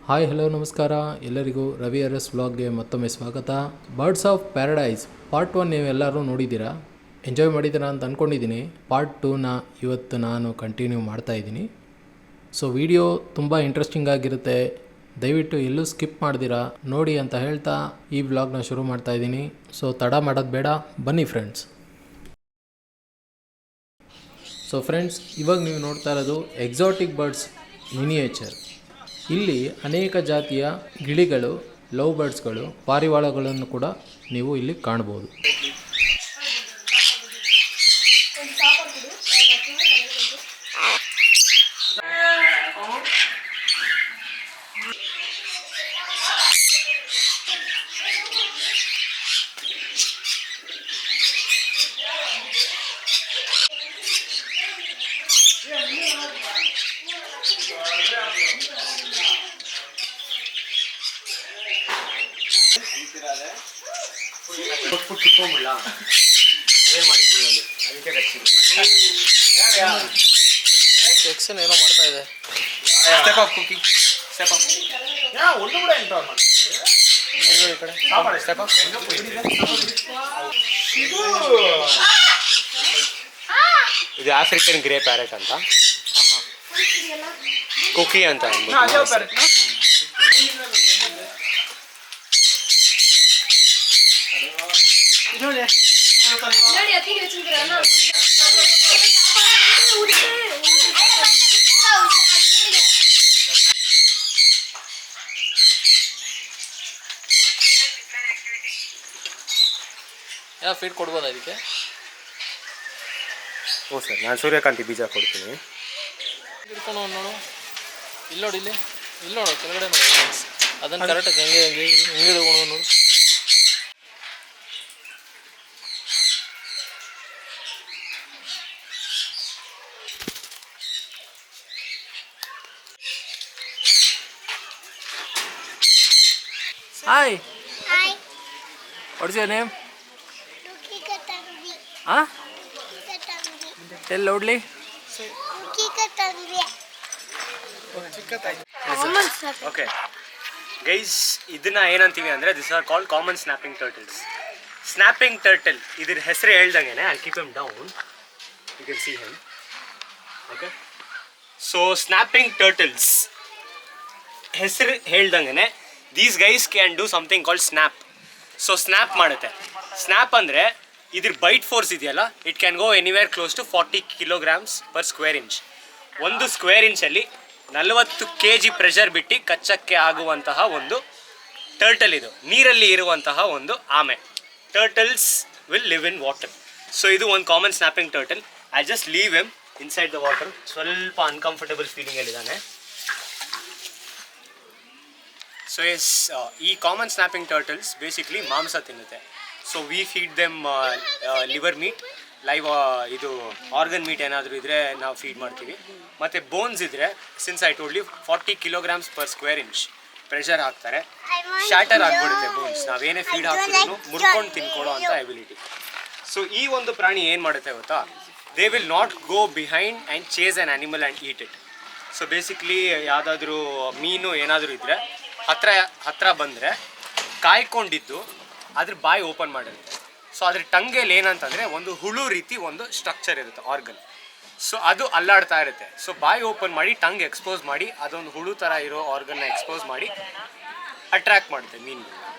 Hi hello ನಮಸ್ಕಾರ ಎಲ್ಲರಿಗೂ Ravi RS ವ್ಲಾಗ್ಗೆ ಮತ್ತೊಮ್ಮೆ ಸ್ವಾಗತ. ಬರ್ಡ್ಸ್ ಆಫ್ ಪ್ಯಾರಡೈಸ್ ಪಾರ್ಟ್ 1 ನೀವೆಲ್ಲರೂ ನೋಡಿದ್ದೀರಾ, ಎಂಜಾಯ್ ಮಾಡಿದ್ದೀರಾ ಅಂತ ಅಂದ್ಕೊಂಡಿದ್ದೀನಿ. ಪಾರ್ಟ್ 2ನ ಇವತ್ತು ನಾನು ಕಂಟಿನ್ಯೂ ಮಾಡ್ತಾಯಿದ್ದೀನಿ. ಸೊ ವಿಡಿಯೋ ತುಂಬ ಇಂಟ್ರೆಸ್ಟಿಂಗ್ ಆಗಿರುತ್ತೆ, ದಯವಿಟ್ಟು ಎಲ್ಲೂ ಸ್ಕಿಪ್ ಮಾಡ್ದಿರಾ ನೋಡಿ ಅಂತ ಹೇಳ್ತಾ ಈ ವ್ಲಾಗ್ನ ಶುರು ಮಾಡ್ತಾಯಿದ್ದೀನಿ. ಸೊ ತಡ ಮಾಡೋದು ಬೇಡ, ಬನ್ನಿ ಫ್ರೆಂಡ್ಸ್. ಸೊ ಫ್ರೆಂಡ್ಸ್, ಇವಾಗ ನೀವು ನೋಡ್ತಾ ಇರೋದು ಎಕ್ಸಾಟಿಕ್ ಬರ್ಡ್ಸ್ ಮಿನಿಯೇಚರ್. ಇಲ್ಲಿ ಅನೇಕ ಜಾತಿಯ ಗಿಳಿಗಳು, ಲವ್ ಬರ್ಡ್ಸ್ಗಳು, ಪಾರಿವಾಳಗಳನ್ನು ಕೂಡ ನೀವು ಇಲ್ಲಿ ಕಾಣ್ಬೋದು. ಸೆಕ್ಷನ್ ಏನೋ ಮಾಡ್ತಾ ಇದೆ. Step up cooking, step up. ಒಂದು ಕೂಡ ಎಂತ ಮಾಡ್ತಿದ್ದೀವಿ ಈ ಕಡೆ. Step up. ಇದು ಆಫ್ರಿಕನ್ ಗ್ರೇ ಪ್ಯಾರೆಟ್ ಅಂತ, ಕುಕಿ ಅಂತ. ಯಾವ ಫೀಡ್ ಕೊಡ್ಬೋದು ಅದಕ್ಕೆ? ಓ ಸರ್, ನಾನು ಸೂರ್ಯಕಾಂತಿ ಬೀಜ ಕೊಡ್ತೀನಿ. ಇಟ್ಕೊಂಡು ನೋಡು, ಇಲ್ಲಿ ನೋಡಿ, ಇಲ್ಲಿ ನೋಡು, ಕೆಳಗಡೆ ನೋಡು, ಅದನ್ನು ಕರೆಕ್ಟಾಗಿ ಹೆಂಗೆ ತಗೊಂಡು ನೋಡು. Hi. Hi. What's your name? Ruki Katangi. Huh? Katangi. Tell loudly. Ruki Katangi. Okay guys, ಇದನ್ನ ಏನಂತೀವಿ ಅಂದರೆ this are called common snapping turtles. Snapping turtle ಇದ್ರ ಹೆಸರು ಹೇಳ್ದಂಗೆ, I keep him down, you can see him. Okay, so snapping turtles ಹೆಸರು ಹೇಳ್ದಂಗೆ these guys can do something called snap. So snap ಮಾಡುತ್ತೆ. Snap ಅಂದರೆ ಇದ್ರ ಬೈಟ್ ಫೋರ್ಸ್ ಇದೆಯಲ್ಲ, it can go anywhere close to 40 kilograms per square inch. ಒಂದು square ಇಂಚಲ್ಲಿ 40 kg pressure ಬಿಟ್ಟು ಕಚ್ಚಕ್ಕೆ ಆಗುವಂತಹ ಒಂದು ಟರ್ಟಲ್ ಇದು. ನೀರಲ್ಲಿ ಇರುವಂತಹ ಒಂದು ಆಮೆ. Turtles will live in water. So ಇದು ಒಂದು common snapping turtle. I just leave him inside the water. ಸ್ವಲ್ಪ ಅನ್ಕಂಫರ್ಟಬಲ್ ಫೀಲಿಂಗಲ್ಲಿದ್ದಾನೆ. ಸೊ ಎಸ್, ಈ ಕಾಮನ್ ಸ್ನ್ಯಾಪಿಂಗ್ ಟರ್ಟಲ್ಸ್ ಬೇಸಿಕ್ಲಿ ಮಾಂಸ ತಿನ್ನುತ್ತೆ. So we feed them liver meat, live ಇದು ಆರ್ಗನ್ ಮೀಟ್ ಏನಾದರೂ ಇದ್ದರೆ ನಾವು ಫೀಡ್ ಮಾಡ್ತೀವಿ. ಮತ್ತು ಬೋನ್ಸ್ ಇದ್ದರೆ, since I told you 40 kilograms per square inch pressure ಹಾಕ್ತಾರೆ, ಶಾಟರ್ ಆಗಿಬಿಡುತ್ತೆ ಬೋನ್ಸ್. ನಾವೇನೇ ಫೀಡ್ ಹಾಕಿದ್ರು ಮುರ್ಕೊಂಡು ತಿನ್ಕೊಳ್ಳೋ ಅಂಥ ಎಬಿಲಿಟಿ. ಸೊ ಈ ಒಂದು ಪ್ರಾಣಿ ಏನು ಮಾಡುತ್ತೆ ಗೊತ್ತಾ, they will not go behind and chase an animal and eat it. So basically ಯಾವುದಾದ್ರೂ ಮೀನು ಏನಾದರೂ ಇದ್ದರೆ ಹತ್ರ ಬಂದರೆ ಕಾಯ್ಕೊಂಡಿದ್ದು ಅದ್ರ ಬಾಯಿ ಓಪನ್ ಮಾಡಿರುತ್ತೆ. ಸೊ ಅದ್ರ ಟಂಗೇಲಿ ಏನಂತಂದರೆ ಒಂದು ಹುಳು ರೀತಿ ಒಂದು ಸ್ಟ್ರಕ್ಚರ್ ಇರುತ್ತೆ, ಆರ್ಗನ್. ಸೊ ಅದು ಅಲ್ಲಾಡ್ತಾ ಇರುತ್ತೆ. ಸೊ ಬಾಯಿ ಓಪನ್ ಮಾಡಿ ಟಂಗ್ ಎಕ್ಸ್ಪೋಸ್ ಮಾಡಿ ಅದೊಂದು ಹುಳು ಥರ ಇರೋ ಆರ್ಗನ್ನ ಎಕ್ಸ್ಪೋಸ್ ಮಾಡಿ ಅಟ್ರ್ಯಾಕ್ಟ್ ಮಾಡುತ್ತೆ ಮೀನು.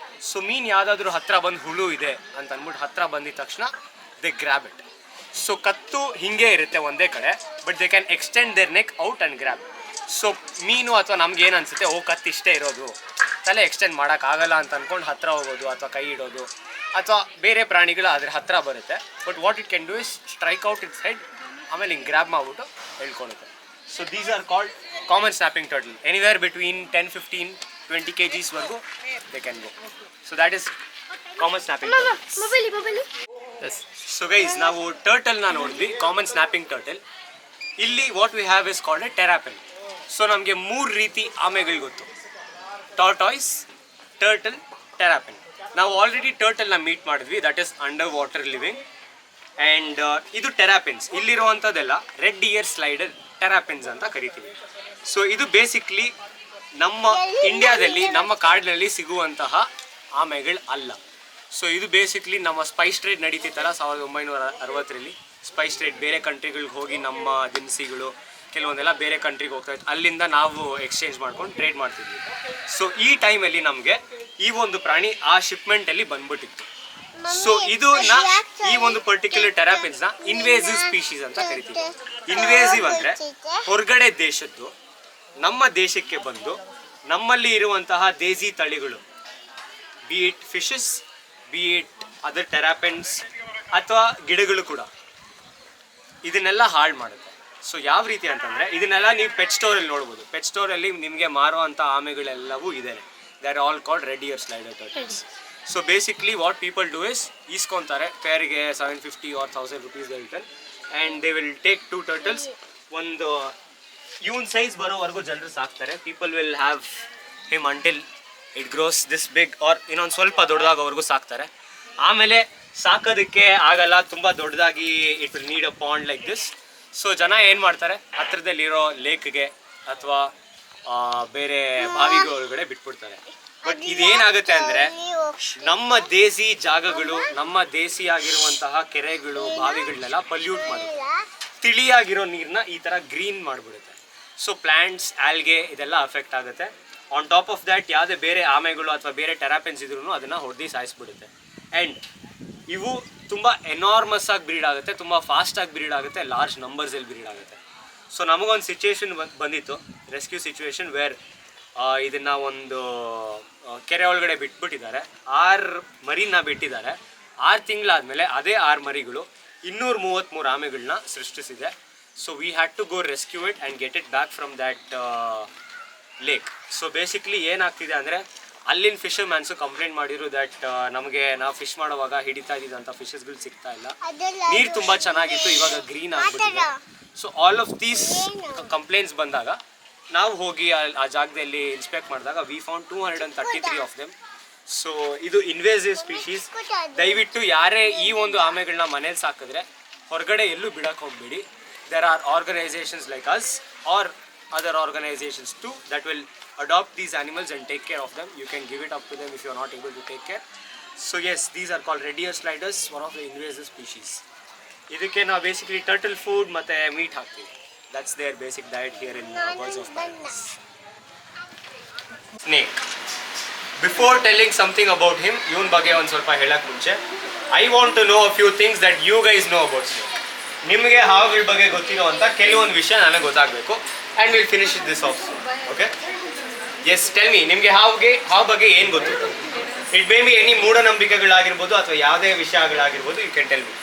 ಸೊ ಮೀನು ಯಾವುದಾದ್ರೂ ಹತ್ತಿರ ಬಂದು ಹುಳು ಇದೆ ಅಂತ ಅಂದ್ಬಿಟ್ಟು ಹತ್ತಿರ ಬಂದಿದ ತಕ್ಷಣ ದೇ ಗ್ರ್ಯಾಬ್ ಇಟ್. ಸೊ ಕತ್ತು ಹಿಂಗೆ ಇರುತ್ತೆ ಒಂದೇ ಕಡೆ, but they can extend their neck out and grab. So ಮೀನು ಅಥವಾ ನಮ್ಗೆ ಏನು ಅನಿಸುತ್ತೆ, ಕತ್ತು ಇಷ್ಟೇ ಇರೋದು, ತಲೆ ಎಕ್ಸ್ಟೆಂಡ್ ಮಾಡೋಕ್ಕಾಗಲ್ಲ ಅಂತ ಅಂದ್ಕೊಂಡು ಹತ್ತಿರ ಹೋಗೋದು ಅಥವಾ ಕೈ ಇಡೋದು, ಅಥವಾ ಬೇರೆ ಪ್ರಾಣಿಗಳು ಅದ್ರ ಹತ್ತಿರ ಬರುತ್ತೆ. But what it can do is strike out its head, ಆಮೇಲೆ ಹಿಂಗೆ ಗ್ರ್ಯಾಬ್ ಮಾಡಿಬಿಟ್ಟು ಹೇಳ್ಕೊಳುತ್ತೆ. So these are called common snapping turtle. Anywhere between 10, 15, 20 kgs ವರೆಗೂ they can go. So that is common snapping turtle. Yes. So guys, ನಾವು ಟರ್ಟಲ್ನ ನೋಡಿದ್ವಿ, common snapping turtle. ಇಲ್ಲಿ what we have is called a terrapin. So ನಮಗೆ 3 ರೀತಿ ಆಮೆಗಳು ಗೊತ್ತು: tortoise, turtle, terrapin. ನಾವು ಆಲ್ರೆಡಿ ಟರ್ಟಲ್ನ ಮೀಟ್ ಮಾಡಿದ್ವಿ, that is under water living. And ಇದು ಟೆರಾಪಿನ್ಸ್. ಇಲ್ಲಿರುವಂಥದ್ದೆಲ್ಲ ರೆಡ್ ಇಯರ್ ಸ್ಲೈಡರ್ ಟೆರಾಪಿನ್ಸ್ ಅಂತ ಕರಿತೀವಿ. ಸೊ ಇದು ಬೇಸಿಕ್ಲಿ ನಮ್ಮ ಇಂಡಿಯಾದಲ್ಲಿ ನಮ್ಮ ಕಾಡಿನಲ್ಲಿ ಸಿಗುವಂತಹ ಆಮೆಗಳು ಅಲ್ಲ. ಸೊ ಇದು ಬೇಸಿಕ್ಲಿ ನಮ್ಮ ಸ್ಪೈಸ್ ಟ್ರೇಡ್ ನಡೀತಿತ್ತಲ್ಲ 1960ರಲ್ಲಿ. ಸ್ಪೈಸ್ ಟ್ರೇಡ್ ಬೇರೆ ಕಂಟ್ರಿಗಳಿಗೆ ಹೋಗಿ ನಮ್ಮ ದಿನಸಿಗಳು ಕೆಲವೊಂದೆಲ್ಲ ಬೇರೆ ಕಂಟ್ರಿಗೆ ಹೋಗ್ತಾ ಇತ್ತು, ಅಲ್ಲಿಂದ ನಾವು ಎಕ್ಸ್ಚೇಂಜ್ ಮಾಡ್ಕೊಂಡು ಟ್ರೇಡ್ ಮಾಡ್ತಿದ್ವಿ. ಸೊ ಈ ಟೈಮಲ್ಲಿ ನಮಗೆ ಈ ಒಂದು ಪ್ರಾಣಿ ಆ ಶಿಪ್ಮೆಂಟಲ್ಲಿ ಬಂದ್ಬಿಟ್ಟಿತ್ತು. ಸೊ ಇದು ಈ ಒಂದು ಪರ್ಟಿಕ್ಯುಲರ್ ಟೆರಾಪಿನ್ಸ್ನ ಇನ್ವೇಸಿವ್ ಸ್ಪೀಶೀಸ್ ಅಂತ ಕರಿತೀವಿ. ಇನ್ವೇಸಿವ್ ಅಂದರೆ ಹೊರಗಡೆ ದೇಶದ್ದು ನಮ್ಮ ದೇಶಕ್ಕೆ ಬಂದು ನಮ್ಮಲ್ಲಿ ಇರುವಂತಹ ದೇಸಿ ತಳಿಗಳು, be it fishes, be it other terrapins ಅಥವಾ ಗಿಡಗಳು ಕೂಡ, ಇದನ್ನೆಲ್ಲ ಹಾಳು ಮಾಡುತ್ತೆ. ಸೊ ಯಾವ ರೀತಿ ಅಂತಂದರೆ ಇದನ್ನೆಲ್ಲ ನೀವು ಪೆಟ್ ಸ್ಟೋರಲ್ಲಿ ನೋಡ್ಬೋದು. ಪೆಟ್ ಸ್ಟೋರಲ್ಲಿ ನಿಮಗೆ ಮಾರುವಂಥ ಆಮೆಗಳೆಲ್ಲವೂ ಇದೆ. They are all called red ear slider turtles. So basically what people do is ಈಸ್ಕೊತಾರೆ ಪೇರಿಗೆ 750 or 1000 rupees ಹೇಳ್ತಾರೆ, and they will take 2 turtles. ಒಂದು ಇವನ್ ಸೈಜ್ ಬರೋವರೆಗೂ ಜನರು ಸಾಕ್ತಾರೆ. People will have him until it grows this big or ಇನ್ನೊಂದು ಸ್ವಲ್ಪ ದೊಡ್ಡದಾಗೋವರೆಗೂ ಸಾಕ್ತಾರೆ. ಆಮೇಲೆ ಸಾಕೋದಕ್ಕೆ ಆಗಲ್ಲ, ತುಂಬ ದೊಡ್ಡದಾಗಿ it will need a pond like this. So ಜನ ಏನು ಮಾಡ್ತಾರೆ, ಹತ್ರದಲ್ಲಿರೋ ಲೇಕ್ಗೆ ಅಥವಾ ಬೇರೆ ಬಾವಿಗಳೊಳಗಡೆ ಬಿಟ್ಬಿಡ್ತಾರೆ. ಬಟ್ ಇದೇನಾಗುತ್ತೆ ಅಂದರೆ ನಮ್ಮ ದೇಸಿ ಜಾಗಗಳು, ನಮ್ಮ ದೇಸಿಯಾಗಿರುವಂತಹ ಕೆರೆಗಳು, ಬಾವಿಗಳನ್ನೆಲ್ಲ ಪಲ್ಯೂಟ್ ಮಾಡುತ್ತೆ. ತಿಳಿಯಾಗಿರೋ ನೀರನ್ನ ಈ ಥರ ಗ್ರೀನ್ ಮಾಡಿಬಿಡುತ್ತೆ. ಸೊ ಪ್ಲ್ಯಾಂಟ್ಸ್, ಆಲ್ಗೆ ಇದೆಲ್ಲ ಅಫೆಕ್ಟ್ ಆಗುತ್ತೆ. ಆನ್ ಟಾಪ್ ಆಫ್ ದ್ಯಾಟ್ ಯಾವುದೇ ಬೇರೆ ಆಮೆಗಳು ಅಥವಾ ಬೇರೆ ಟೆರಾಪಿನ್ಸ್ ಇದ್ರೂ ಅದನ್ನು ಹೊಡೆದು ಸಾಯಿಸ್ಬಿಡುತ್ತೆ. ಆ್ಯಂಡ್ ಇವು ತುಂಬ ಎನಾರ್ಮಸ್ ಆಗಿ ಬ್ರೀಡ್ ಆಗುತ್ತೆ, ತುಂಬ ಫಾಸ್ಟಾಗಿ ಬ್ರೀಡ್ ಆಗುತ್ತೆ, ಲಾರ್ಜ್ ನಂಬರ್ಸಲ್ಲಿ ಬ್ರೀಡ್ ಆಗುತ್ತೆ. ಸೊ ನಮಗೊಂದು ಸಿಚುವೇಶನ್ ಬಂದಿತ್ತು, ರೆಸ್ಕ್ಯೂ ಸಿಚುವೇಶನ್, ವೇರ್ ಇದನ್ನು ಒಂದು ಕೆರೆ ಒಳಗಡೆ ಬಿಟ್ಬಿಟ್ಟಿದ್ದಾರೆ. 6 ಮರಿನ ಬಿಟ್ಟಿದ್ದಾರೆ. 6 ತಿಂಗಳಾದಮೇಲೆ ಅದೇ 6 ಮರಿಗಳು 233 ಆಮೆಗಳನ್ನ ಸೃಷ್ಟಿಸಿದೆ. So we had to go rescue it and get it back from that lake. So basically ಏನಾಗ್ತಿದೆ ಅಂದರೆ ಅಲ್ಲಿನ ಫಿಶರ್ ಮ್ಯಾನ್ಸು ಕಂಪ್ಲೇಂಟ್ ಮಾಡಿದ್ರು ದ್ಯಾಟ್ ನಮಗೆ ನಾವು ಫಿಶ್ ಮಾಡುವಾಗ ಹಿಡಿತಾ ಇದ್ದಿದ್ದಂಥ ಫಿಶಸ್ಗಳು ಸಿಗ್ತಾ ಇಲ್ಲ, ನೀರು ತುಂಬ ಚೆನ್ನಾಗಿತ್ತು, ಇವಾಗ ಗ್ರೀನ್ ಆಗಿಬಿಟ್ಟಿದೆ. So all of these complaints ಬಂದಾಗ ನಾವು ಹೋಗಿ ಆ ಜಾಗದಲ್ಲಿ ಇನ್ಸ್ಪೆಕ್ಟ್ ಮಾಡಿದಾಗ we found 233 of them. So ಇದು ಇನ್ವೇಸಿವ್ ಸ್ಪೀಶೀಸ್. ದಯವಿಟ್ಟು ಯಾರೇ ಈ ಒಂದು ಆಮೆಗಳನ್ನ ಮನೇಲಿ ಸಾಕಿದ್ರೆ ಹೊರಗಡೆ ಎಲ್ಲೂ ಬಿಡಕ್ಕೆ ಹೋಗ್ಬೇಡಿ. There are organisations like us are other organizations too that will adopt these animals and take care of them. You can give it up to them if you are not able to take care. So yes, these are called red ear sliders, one of the invasive species. Idukke na basically turtle food matte meat haktivi. That's their basic diet here in Birds of Paradise. Snake. Before telling something about him, ಇವನ್ ಬಗ್ಗೆ ಒಂದು ಸ್ವಲ್ಪ ಹೇಳಕ್ಕೆ ಮುಂಚೆ I want to know a few things that you guys know about snake. ನಿಮಗೆ ಹಾವುಗಳ ಬಗ್ಗೆ ಗೊತ್ತಿರೋ ಅಂತ ಕೆಲವೊಂದು ವಿಷಯ ನನಗೆ ಗೊತ್ತಾಗಬೇಕು. And will finish this off. Okay, yes, tell me, ನಿಮಗೆ ಹಾವು ಬಗ್ಗೆ ಏನು ಗೊತ್ತು? ಇಟ್ ಮೇ ಬಿ ಎನಿ ಮೂಢನಂಬಿಕೆಗಳಾಗಿರ್ಬೋದು ಅಥವಾ ಯಾವುದೇ ವಿಷಯಗಳಾಗಿರ್ಬೋದು. You can tell me.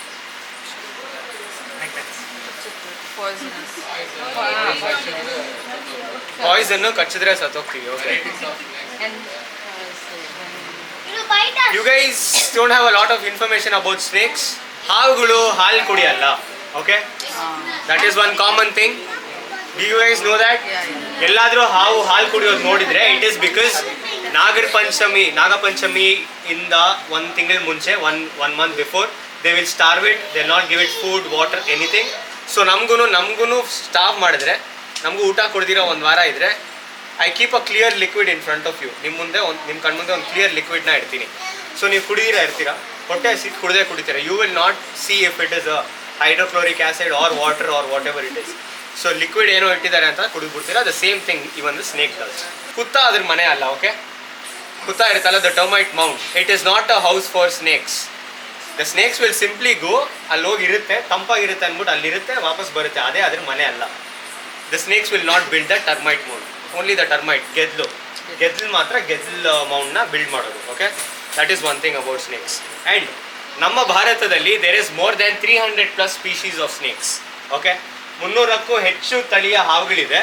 Poison ಕಚ್ಚಿದ್ರೆ ಸತ್ತೋಗ್ತೀವಿ. Okay, you guys don't have a lot of information about snakes. ಹಾವುಗಳು ಹಾಲು ಕುಡಿಯಲ್ಲ. Okay, that is one common thing. Do you guys know that? ಎಲ್ಲಾದರೂ ಹಾಲು ಕುಡಿಯೋದು ನೋಡಿದರೆ ಇಟ್ ಈಸ್ ಬಿಕಾಸ್ ನಾಗಪಂಚಮಿ ಇಂದ 1 ತಿಂಗಳ ಮುಂಚೆ, one month before, they will starve it. They not give it food, water, anything. So ನಮಗೂ ಸ್ಟಾರ್ವ್ ಮಾಡಿದ್ರೆ, ನಮಗೂ ಊಟ ಕೊಡ್ದಿರೋ 1 ವಾರ ಇದ್ದರೆ, I keep a clear liquid in front of you. ನಿಮ್ಮ ಕಣ್ಮುಂದೆ ಒಂದು ಕ್ಲಿಯರ್ ಲಿಕ್ವಿಡ್ನ ಇಡ್ತೀನಿ. ಸೊ ನೀವು ಕುಡಿದಿರ ಇರ್ತೀರಾ, ಹೊಟ್ಟೆ ಹಸಿದು ಕುಡಿತೀರಾ. You will not see if it is a hydrochloric acid or water or whatever it is. So liquid ಏನೋ ಇಟ್ಟಿದ್ದಾರೆ ಅಂತ ಕುಡಿದ್ಬಿಡ್ತೀರಾ. ದ ಸೇಮ್ ಥಿಂಗ್ ಈ ಒಂದು ಸ್ನೇಕ್ ಡಸ್. ಕುತ್ತ ಅದ್ರ ಮನೆ ಅಲ್ಲ. ಓಕೆ, ಕುತ್ತ ಇರುತ್ತಲ್ಲ, the termite mount, it is not a house for snakes. The snakes will simply go, ಅಲ್ಲಿ ಹೋಗಿರುತ್ತೆ, ತಂಪಾಗಿರುತ್ತೆ ಅಂದ್ಬಿಟ್ಟು ಅಲ್ಲಿರುತ್ತೆ, ವಾಪಸ್ ಬರುತ್ತೆ. ಅದೇ ಅದ್ರ ಮನೆ ಅಲ್ಲ. The snakes will not build the termite mount. Only the termite, ಗೆದ್ಲು ಮಾತ್ರ ಗೆದ್ಲು ಮೌಂಟ್ನ ಬಿಲ್ಡ್ ಮಾಡೋದು. Okay, that is one thing about snakes. And ನಮ್ಮ ಭಾರತದಲ್ಲಿ there is more than 300+ species of snakes. Okay, 300ಕ್ಕೂ ಹೆಚ್ಚು ತಳಿಯ ಹಾವುಗಳಿದೆ.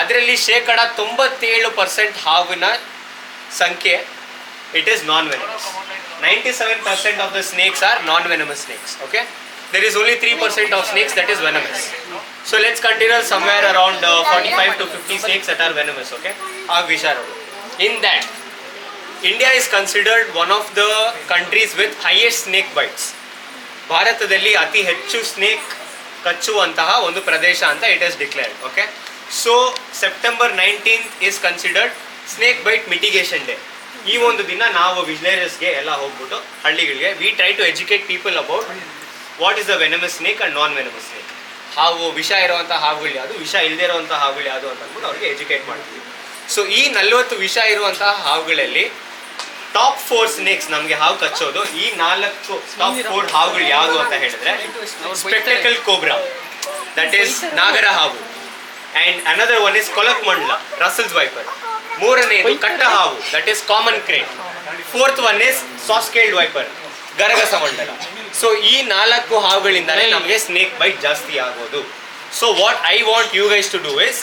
ಅದರಲ್ಲಿ 97% ಹಾವಿನ ಸಂಖ್ಯೆ it is non venomous. 97% of the snakes are non venomous snakes. Okay, there is only 3% of snakes that is venomous. So let's consider somewhere around 45 to 50 snakes that are venomous. Okay, in that India is considered one of the countries with highest snake bites. ಭಾರತದಲ್ಲಿ ಅತಿ ಹೆಚ್ಚು snake ಕಚ್ಚುವಂತಹ ಒಂದು ಪ್ರದೇಶ ಅಂತ it is declared. Okay, so September 19th is considered snake bite mitigation day. ಈ ಒಂದು ದಿನ ನಾವು ವಿಲೇಜಸ್ಗೆ ಎಲ್ಲ ಹೋಗ್ಬಿಟ್ಟು ಹಳ್ಳಿಗಳಿಗೆ we try to educate people about what is the venomous snake and non venomous snake. ಹಾವು ವಿಷ ಇರುವಂಥ ಹಾವುಗಳು ಯಾವುದು, ವಿಷ ಇಲ್ಲದೆ ಇರುವಂಥ ಹಾವುಗಳು ಯಾವುದು ಅಂತ ಅಂದ್ಬಿಟ್ಟು ಅವ್ರಿಗೆ ಎಜುಕೇಟ್ ಮಾಡ್ತೀವಿ. ಸೊ ಈ 40 ವಿಷ ಇರುವಂತಹ ಹಾವುಗಳಲ್ಲಿ ಟಾಪ್ 4 ಸ್ನೇಕ್ಸ್ ನಮಗೆ ಹಾವು ಕಚ್ಚೋದು. ಈ 4 ಟಾಪ್ 4 ಹಾವುಗಳು ಯಾವುದು ಅಂತ ಹೇಳಿದ್ರೆ ಸ್ಪೆಕ್ಟಕಲ್ ಕೋಬ್ರಾ, ದಟ್ ಈಸ್ ನಾಗರ ಹಾವು, ಆ್ಯಂಡ್ ಅನದರ್ ಒನ್ ಇಸ್ ಕೊಲಕ್ಮಂಡ್ಲ, ರಸಲ್ಸ್ ವೈಪರ್. ಮೂರನೇದು ಕಟ್ಟ ಹಾವು, that is common krait. Fourth one is saw scaled viper, ಗರಗಸ ಮಂಡಲ. ಸೊ ಈ 4 ಹಾವುಗಳಿಂದಲೇ ನಮಗೆ ಸ್ನೇಕ್ ಬೈಟ್ ಜಾಸ್ತಿ ಆಗೋದು. So what I want you guys to do is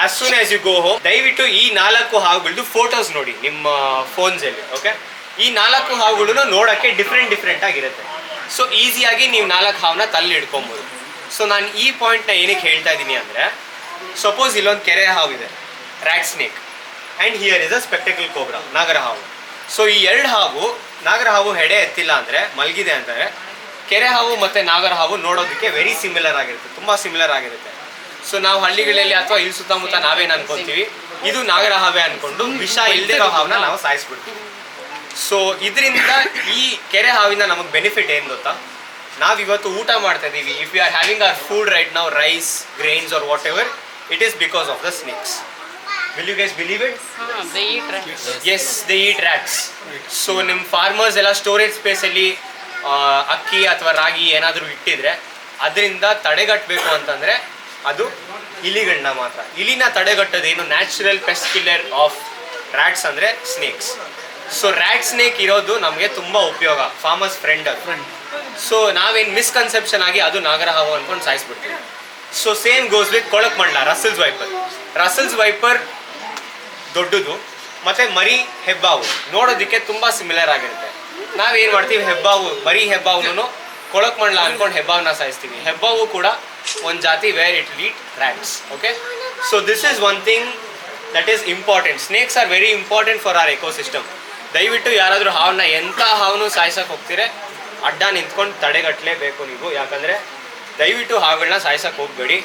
as soon as you go home, ದಯವಿಟ್ಟು ಈ 4 ಹಾವುಗಳದ್ದು ಫೋಟೋಸ್ ನೋಡಿ ನಿಮ್ಮ ಫೋನ್ಸಲ್ಲಿ. ಓಕೆ, ಈ 4 ಹಾವುಗಳು ನೋಡೋಕ್ಕೆ ಡಿಫ್ರೆಂಟ್ ಆಗಿರುತ್ತೆ. ಸೊ ಈಸಿಯಾಗಿ ನೀವು 4 ಹಾವನ್ನ ತಲ್ಲಿ ಹಿಡ್ಕೊಬೋದು. ಸೊ ನಾನು ಈ ಪಾಯಿಂಟ್ನ ಏನಕ್ಕೆ ಹೇಳ್ತಾ ಇದ್ದೀನಿ ಅಂದರೆ, ಸಪೋಸ್ ಇಲ್ಲೊಂದು ಕೆರೆ ಹಾವಿದೆ, rat snake, and here is a spectacle cobra, ನಾಗರ ಹಾವು. ಸೊ ಈ 2 ಹಾವು, ನಾಗರ ಹಾವು ಹೆಡೆ ಎತ್ತಿಲ್ಲ ಅಂದರೆ ಮಲಗಿದೆ ಅಂದರೆ, ಕೆರೆ ಹಾವು ಮತ್ತು ನಾಗರ ಹಾವು ನೋಡೋದಕ್ಕೆ ವೆರಿ ಸಿಮಿಲರ್ ಆಗಿರುತ್ತೆ, ತುಂಬ ಸಿಮಿಲರ್ ಆಗಿರುತ್ತೆ. ಸೊ ನಾವು ಹಳ್ಳಿಗಳಲ್ಲಿ ಅಥವಾ ಇಲ್ಲಿ ಸುತ್ತಮುತ್ತ ನಾವೇನು ಅನ್ಕೊತೀವಿ, ಇದು ನಾಗರ ಹಾವೇ ಅಂದ್ಕೊಂಡು ವಿಷ ಇಲ್ಲದೆ ಇರೋ ಹಾವನ್ನ ನಾವು ಸಾಯಿಸ್ಬಿಡ್ತೀವಿ. ಸೊ ಇದರಿಂದ ಈ ಕೆರೆ ಹಾವಿನ ನಮಗೆ ಬೆನಿಫಿಟ್ ಏನು ಗೊತ್ತಾ, ನಾವಿವತ್ತು ಊಟ ಮಾಡ್ತಾ ಇದ್ದೀವಿ, if you are having our food right ನಾವು, rice, grains or whatever, it is because of the snakes. Will you guys believe it? They eat rats. Yes, they eat rats. So ನಿಮ್ಮ farmers ಎಲ್ಲ storage ಸ್ಪೇಸಲ್ಲಿ ಅಕ್ಕಿ ಅಥವಾ ರಾಗಿ ಏನಾದರೂ ಇಟ್ಟಿದ್ರೆ ಅದರಿಂದ ತಡೆಗಟ್ಟಬೇಕು ಅಂತಂದರೆ ಅದು ಇಲಿಗಳನ್ನ ಮಾತ್ರ. ಇಲಿನ ತಡೆಗಟ್ಟೋದೇನು, natural pest killer of rats ಅಂದರೆ ಸ್ನೇಕ್ಸ್. ಸೊ ರ್ಯಾಟ್ ಸ್ನೇಕ್ ಇರೋದು ನಮಗೆ ತುಂಬ ಉಪಯೋಗ, ಫಾರ್ಮರ್ಸ್ ಫ್ರೆಂಡ್ ಅದು. ಸೊ ನಾವೇನು ಮಿಸ್ಕನ್ಸೆಪ್ಷನ್ ಆಗಿ ಅದು ನಾಗರ ಹಾವು ಅಂದ್ಕೊಂಡು ಸಾಯಿಸ್ಬಿಡ್ತೀವಿ. ಸೊ ಸೇಮ್ ಗೋಸ್ ವಿತ್ ಕೊಳಕ್ಮಂಡ್ಲ, ರಸಲ್ಸ್ ವೈಪರ್. ರಸಲ್ಸ್ ವೈಪರ್ ದೊಡ್ಡದು ಮತ್ತು ಮರಿ ಹೆಬ್ಬಾವು ನೋಡೋದಕ್ಕೆ ತುಂಬ ಸಿಮಿಲರ್ ಆಗಿರುತ್ತೆ. ನಾವೇನು ಮಾಡ್ತೀವಿ, ಹೆಬ್ಬಾವು, ಮರಿ ಹೆಬ್ಬಾವುನು ಕೊಳಕ್ಮಂಡ್ಲ ಅಂದ್ಕೊಂಡು ಹೆಬ್ಬಾವನ್ನ ಸಾಯಿಸ್ತೀವಿ. ಹೆಬ್ಬಾವು ಕೂಡ ಒಂದು ಜಾತಿ where it will eat rats. Okay, so this is one thing that is important. Snakes are very important for our ecosystem. ದಯವಿಟ್ಟು ಯಾರಾದರೂ ಹಾವನ್ನ, ಎಂಥ ಹಾವನ್ನು ಸಾಯಿಸೋಕೆ ಹೋಗ್ತೀರಾ ಅಡ್ಡ ನಿಂತ್ಕೊಂಡು ತಡೆಗಟ್ಟಲೇಬೇಕು ನೀವು. ಯಾಕಂದರೆ ದಯವಿಟ್ಟು ಹಾವುಗಳನ್ನ ಸಾಯಿಸೋಕೆ ಹೋಗಬೇಡಿ.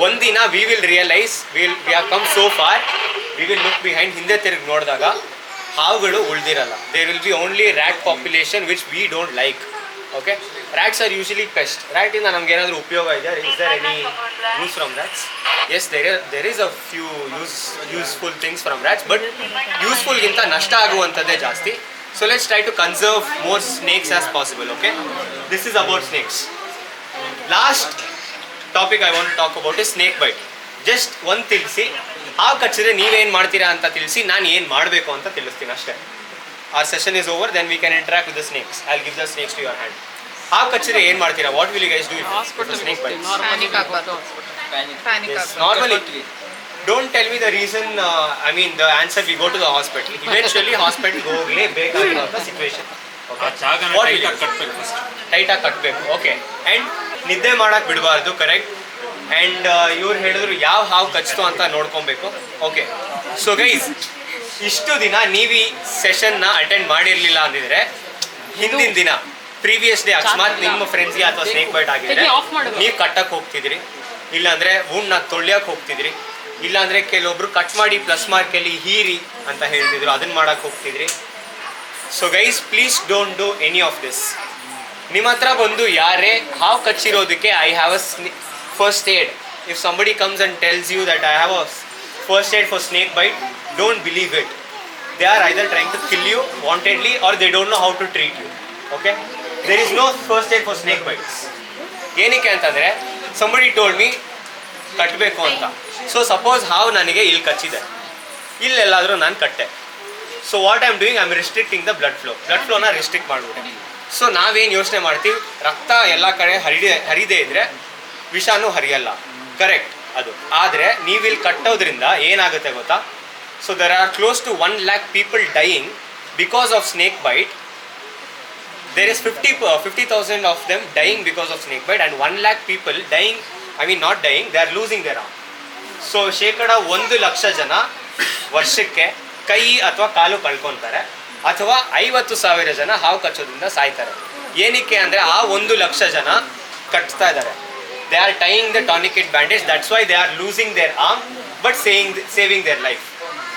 ಒಂದಿನ we will realise we have come so far, we will look behind, ಹಿಂದೆ ತಿರುಗಿ ನೋಡಿದಾಗ ಹಾವುಗಳು ಉಳಿದಿರಲ್ಲ. There will be only rat population which we don't like. Okay, rats are usually pest. ರ್ಯಾಟಿಂದ ನಮ್ಗೆ ಏನಾದರೂ ಉಪಯೋಗ ಇದೆ, is there any use from rats? Yes, there is a few useful things from rats, but ಯೂಸ್ಫುಲ್ಗಿಂತ ನಷ್ಟ ಆಗುವಂಥದ್ದೇ ಜಾಸ್ತಿ. So let's try to conserve more snakes as possible. Okay, this is about snakes. Last topic I want to talk about is snake bite. Just ಒಂದು ತಿಳಿಸಿ, ಹಾವು ಕಚ್ಚಿದ್ರೆ ನೀವೇನು ಮಾಡ್ತೀರಾ ಅಂತ ತಿಳಿಸಿ, ನಾನು ಏನು ಮಾಡಬೇಕು ಅಂತ ತಿಳಿಸ್ತೀನಿ ಅಷ್ಟೇ. our session is over, then we can interact with the snakes. I'll give the snakes to your hand. ಹಾವು ಕಚ್ಚಿದ್ರೆ ಏನು ಮಾಡ್ತೀರಾ? What will you guys do if the snake bites? Panic ಆಗಬಾರ್ದು. Panic Yes, ಆಗಬಾರ್ದು. normally don't tell me the reason, I mean the answer, we go to the hospital. Eventually hospital ಹೋಗಲೇಬೇಕಾಗಿರುವಂಥ situation. ಟೈಟಾಗಿ ಕಟ್ಟಬೇಕು. Okay, and ನಿದ್ದೆ ಮಾಡೋಕ್ಕೆ ಬಿಡಬಾರ್ದು, correct. And ಇವ್ರು ಹೇಳಿದ್ರು ಯಾವ ಹಾವು ಕಚ್ತು ಅಂತ ನೋಡ್ಕೊಬೇಕು. ಓಕೆ, ಸೊ ಗೈಸ್, ಇಷ್ಟು ದಿನ ನೀವು ಈ ಸೆಷನ್ನ ಅಟೆಂಡ್ ಮಾಡಿರಲಿಲ್ಲ ಅಂದಿದ್ರೆ, ಹಿಂದಿನ ದಿನ ಪ್ರೀವಿಯಸ್ ಡೇ ಅಕಸ್ಮಾತ್ ನಿಮ್ಮ ಫ್ರೆಂಡ್ಸ್ಗೆ ಅಥವಾ ಸ್ನೇಕ್ ಬೈಟ್ ಆಗಿದ್ರೆ ನೀವು ಕಟ್ಟಕ್ಕೆ ಹೋಗ್ತಿದ್ರಿ, ಇಲ್ಲಾಂದರೆ ವುಂಡ್ನ ತೊಳ್ಯಕ್ಕೆ ಹೋಗ್ತಿದ್ರಿ, ಇಲ್ಲಾಂದರೆ ಕೆಲವೊಬ್ರು ಕಟ್ ಮಾಡಿ ಪ್ಲಸ್ ಮಾರ್ಕಲ್ಲಿ ಹೀರಿ ಅಂತ ಹೇಳ್ತಿದ್ರು, ಅದನ್ನು ಮಾಡೋಕ್ಕೆ ಹೋಗ್ತಿದ್ರಿ. So guys, please don't do any of this. ನಿಮ್ಮ ಹತ್ರ ಬಂದು ಯಾರೇ ಹಾವು ಕಚ್ಚಿರೋದಕ್ಕೆ I have a first aid, if somebody comes and tells you that I have a first aid for snake bite, don't believe it. They are either trying to kill you wantedly or they don't know how to treat you. Okay, there is no first aid for snake bites. ಏನಕ್ಕೆ ಅಂತಂದರೆ, somebody told me ಕಟ್ಟಬೇಕು ಅಂತ. So suppose ಹಾವು ನನಗೆ ಇಲ್ಲಿ ಕಚ್ಚಿದೆ, ಇಲ್ಲೆಲ್ಲಾದರೂ ನಾನು ಕಟ್ಟೆ. So what I am doing, I am restricting the blood ಫ್ಲೋನ ರಿಸ್ಟ್ರಿಕ್ಟ್ ಮಾಡಿಬಿಟ್ಟೆ. ಸೊ ನಾವೇನು ಯೋಚನೆ ಮಾಡ್ತೀವಿ, ರಕ್ತ ಎಲ್ಲ ಕಡೆ ಹರಿದೇ ಇದ್ದರೆ ವಿಷಾನು ಹರಿಯಲ್ಲ, ಕರೆಕ್ಟ್ ಅದು. ಆದರೆ ನೀವಿಲ್ಲಿ ಕಟ್ಟೋದ್ರಿಂದ ಏನಾಗುತ್ತೆ ಗೊತ್ತಾ? So there are close to 1 lakh people dying because of snake bite. There is 50,000 of them dying because of snake bite, and 1 lakh people dying, I mean not dying, they are losing their arm. So 1,00,000 ಜನ ವರ್ಷಕ್ಕೆ ಕೈ ಅಥವಾ ಕಾಲು ಕಳ್ಕೊತಾರೆ, ಅಥವಾ 50,000 ಜನ ಹಾವು ಕಚ್ಚೋದ್ರಿಂದ ಸಾಯ್ತಾರೆ. ಏನಕ್ಕೆ ಅಂದರೆ ಆ 1,00,000 ಜನ ಕಟ್ತಾ ಇದ್ದಾರೆ. They are tying the tourniquet bandage, that's why they are losing their arm but saving their life.